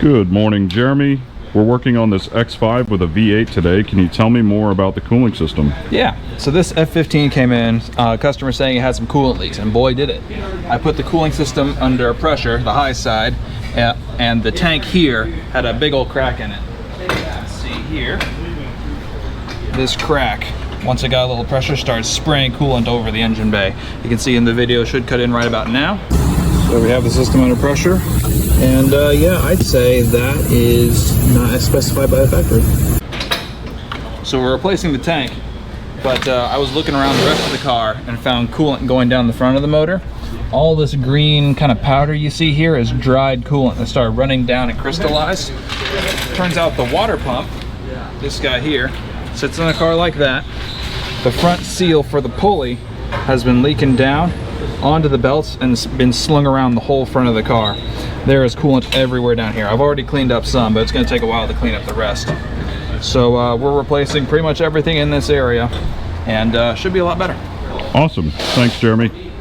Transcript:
Good morning, Jeremy. We're working on this X5 with a V8 today. Can you tell me more about the cooling system? Yeah, so this F15 came in, customer saying it had some coolant leaks, and boy did it. I put the cooling system under pressure, the high side, and the tank here had a big old crack in it. Let's see here, this crack, once it got a little pressure, started spraying coolant over the engine bay. You can see in the video, should cut in right about now. So we have the system under pressure, and yeah, I'd say that is not as specified by the factory. So we're replacing the tank, but I was looking around the rest of the car and found coolant going down the front of the motor. All this green kind of powder you see here is dried coolant that started running down and crystallized. Turns out the water pump, this guy here, sits in a car like that. The front seal for the pulley has been leaking down onto the belts and it's been slung around the whole front of the car. There is coolant everywhere down here. I've already cleaned up some, but it's going to take a while to clean up the rest. So we're replacing pretty much everything in this area, and should be a lot better. Awesome. Thanks, Jeremy.